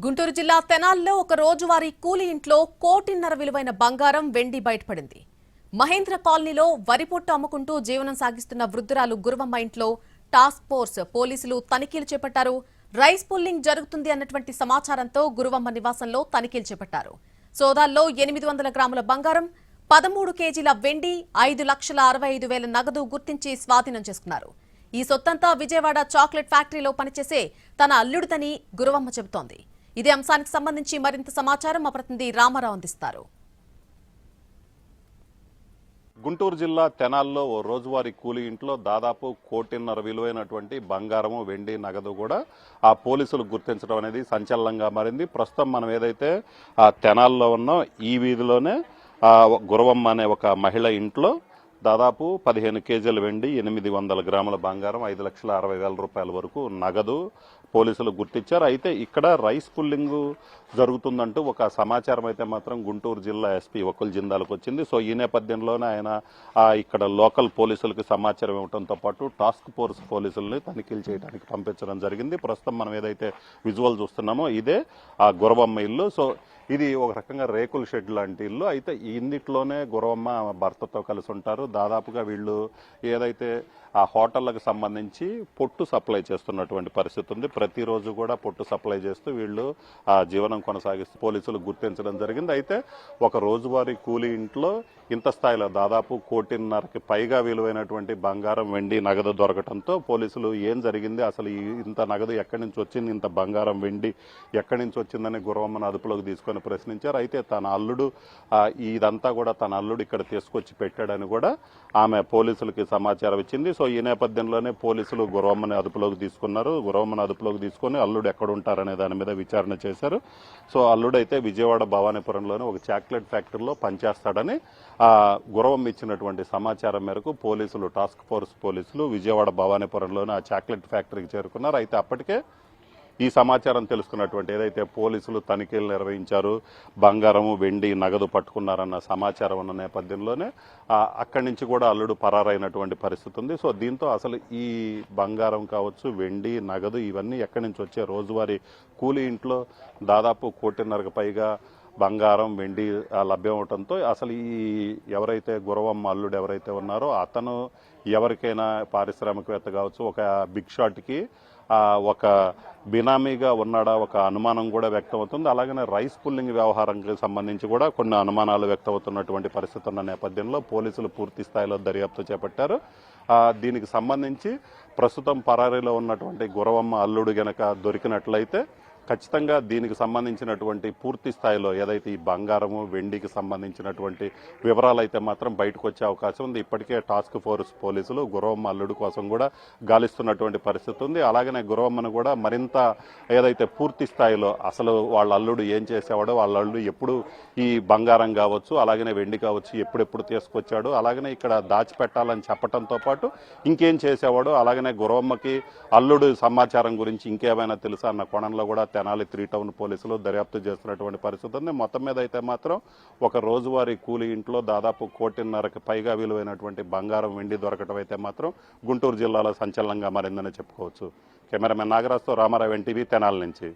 గుంటూరు జిల్లా తెనాలిలో ఒక రోజువారీ కూలి ఇంట్లో కోటిన్నర విలువైన బంగారం వెండి బయటపడింది. మహేంద్ర కాలనీలో వరి పొట్టు అమ్ముకుంటూ జీవనం సాగిస్తున్న వృద్ధురాలు గురవమ్మ ఇంట్లో టాస్క్ ఫోర్స్ పోలీసులు తనిఖీలు చేపట్టారు. రైస్ పుల్లింగ్ జరుగుతుంది అన్నటువంటి సమాచారంతో గురవమ్మ నివాసంలో తనిఖీలు చేపట్టారు. సోదాల్లో 800 గ్రాముల బంగారం, 13 కేజీల వెండి, 5,65,000 నగదు గుర్తించి స్వాధీనం చేసుకున్నారు. ఈ సొత్తంతా విజయవాడ చాక్లెట్ ఫ్యాక్టరీలో పనిచేసే తన అల్లుడిదని గురవమ్మ చెబుతోంది. ఇదే అంశానికి సంబంధించి మరింత సమాచారం మా ప్రతినిధి రామారావు అందిస్తారు. గుంటూరు జిల్లా తెనాల్లో ఓ రోజువారీ కూలి ఇంట్లో దాదాపు కోటిన్నర విలువైనటువంటి బంగారము, వెండి, నగదు కూడా ఆ పోలీసులు గుర్తించడం అనేది సంచలనంగా మారింది. ప్రస్తుతం మనం ఏదైతే ఆ తెనాల్లో ఉన్నాం, ఈ వీధిలోనే గురవమ్మ అనే ఒక మహిళ ఇంట్లో దాదాపు 15 కేజీల వెండి, 800 గ్రాముల బంగారం, 5,60,000 రూపాయల వరకు నగదు పోలీసులు గుర్తించారు. అయితే ఇక్కడ రైస్ పుల్లింగ్ జరుగుతుందంటూ ఒక సమాచారం అయితే మాత్రం గుంటూరు జిల్లా ఎస్పీ వకుల్ జిందాల్కి వచ్చింది. సో ఈ నేపథ్యంలోనే ఆయన ఇక్కడ లోకల్ పోలీసులకు సమాచారం ఇవ్వడంతో పాటు టాస్క్ ఫోర్స్ పోలీసుల్ని తనిఖీలు చేయడానికి పంపించడం జరిగింది. ప్రస్తుతం మనం ఏదైతే విజువల్ చూస్తున్నామో ఇదే ఆ గురవమ్మ ఇల్లు. సో ఇది ఒక రకంగా రేకుల షెడ్ లాంటి ఇల్లు. అయితే ఈ ఇందిట్లోనే గురవమ్మ భర్తతో కలిసి ఉంటారు. దాదాపుగా వీళ్ళు ఏదైతే ఆ హోటళ్లకు సంబంధించి పొట్టు సప్లై చేస్తున్నటువంటి పరిస్థితి ఉంది. ప్రతిరోజు కూడా పొట్టు సప్లై చేస్తూ వీళ్ళు ఆ జీవనం కొనసాగిస్తూ పోలీసులు గుర్తించడం జరిగింది. అయితే ఒక రోజువారీ కూలీ ఇంట్లో ఇంత స్థాయిలో దాదాపు 1,50,00,000కి పైగా విలువైనటువంటి బంగారం, వెండి, నగదు దొరకడంతో పోలీసులు ఏం జరిగింది, అసలు ఇంత నగదు ఎక్కడి నుంచి వచ్చింది, ఇంత బంగారం, వెండి ఎక్కడి నుంచి వచ్చిందని గురవమ్మను అదుపులోకి తీసుకొని ప్రశ్నించారు. అయితే తన అల్లుడు ఇదంతా కూడా తన అల్లుడు ఇక్కడ తీసుకొచ్చి పెట్టాడని కూడా ఆమె పోలీసులకి సమాచారం ఇచ్చింది. సో ఈ నేపథ్యంలోనే పోలీసులు గురవమ్మని అదుపులోకి తీసుకున్నారు. గురవమ్మని అదుపులోకి తీసుకొని అల్లుడు ఎక్కడుంటారనే దాని మీద విచారణ చేశారు. సో అల్లుడు అయితే విజయవాడ భవానీపురంలోనే ఒక చాక్లెట్ ఫ్యాక్టరీలో పనిచేస్తాడని గురవమ్మ ఇచ్చినటువంటి సమాచారం మేరకు పోలీసులు, టాస్క్ ఫోర్స్ పోలీసులు విజయవాడ భవానీపురంలోనే ఆ చాక్లెట్ ఫ్యాక్టరీకి చేరుకున్నారు. అయితే అప్పటికే ఈ సమాచారం తెలుసుకున్నటువంటి ఏదైతే పోలీసులు తనిఖీలు నిర్వహించారు, బంగారము, వెండి, నగదు పట్టుకున్నారన్న సమాచారం ఉన్న నేపథ్యంలోనే అక్కడి నుంచి కూడా అల్లుడు పరారైనటువంటి పరిస్థితి ఉంది. సో దీంతో అసలు ఈ బంగారం కావచ్చు, వెండి, నగదు ఇవన్నీ ఎక్కడి నుంచి వచ్చే రోజువారీ కూలీ ఇంట్లో దాదాపు 1,50,00,000కి పైగా బంగారం, వెండి లభ్యం అవడంతో అసలు ఈ ఎవరైతే గురవమ్మ అల్లుడు ఎవరైతే ఉన్నారో అతను ఎవరికైనా పారిశ్రామికవేత్త కావచ్చు, ఒక బిగ్ షాట్కి ఒక బినామీగా ఉన్నాడా ఒక అనుమానం కూడా వ్యక్తమవుతుంది. అలాగనే రైస్ పుల్లింగ్ వ్యవహారానికి సంబంధించి కూడా కొన్ని అనుమానాలు వ్యక్తమవుతున్నటువంటి పరిస్థితి ఉన్న నేపథ్యంలో పోలీసులు పూర్తి స్థాయిలో దర్యాప్తు చేపట్టారు. దీనికి సంబంధించి ప్రస్తుతం పరారీలో ఉన్నటువంటి గురవమ్మ అల్లుడు గనక దొరికినట్లయితే ఖచ్చితంగా దీనికి సంబంధించినటువంటి పూర్తి స్థాయిలో ఏదైతే ఈ బంగారము, వెండికి సంబంధించినటువంటి వివరాలు అయితే మాత్రం బయటకు వచ్చే అవకాశం ఉంది. ఇప్పటికే టాస్క్ ఫోర్స్ పోలీసులు గురవమ్మ అల్లుడు కోసం కూడా గాలిస్తున్నటువంటి పరిస్థితి ఉంది. అలాగనే గురవమ్మను కూడా మరింత ఏదైతే పూర్తి స్థాయిలో అసలు వాళ్ళ అల్లుడు ఏం చేసేవాడో, వాళ్ళ అల్లుడు ఎప్పుడు ఈ బంగారం కావచ్చు, అలాగనే వెండి కావచ్చు ఎప్పుడెప్పుడు తీసుకొచ్చాడు, అలాగనే ఇక్కడ దాచిపెట్టాలని చెప్పడంతో పాటు ఇంకేం చేసేవాడో, అలాగనే గురవమ్మకి అల్లుడు సమాచారం గురించి ఇంకేమైనా తెలుసా అన్న కోణంలో కూడా తెనాలి 3 టౌన్ పోలీసులు దర్యాప్తు చేస్తున్నటువంటి పరిస్థితి ఉంది. మొత్తం మీద అయితే మాత్రం ఒక రోజువారీ కూలీ ఇంట్లో దాదాపు 1,50,00,000కి పైగా విలువైనటువంటి బంగారం, వెండి దొరకటం అయితే మాత్రం గుంటూరు జిల్లాలో సంచలనంగా మారిందని చెప్పుకోవచ్చు. కెమెరామెన్ నాగరాజ్తో రామారావు, ఎన్టీవీ, తెనాలి నుంచి.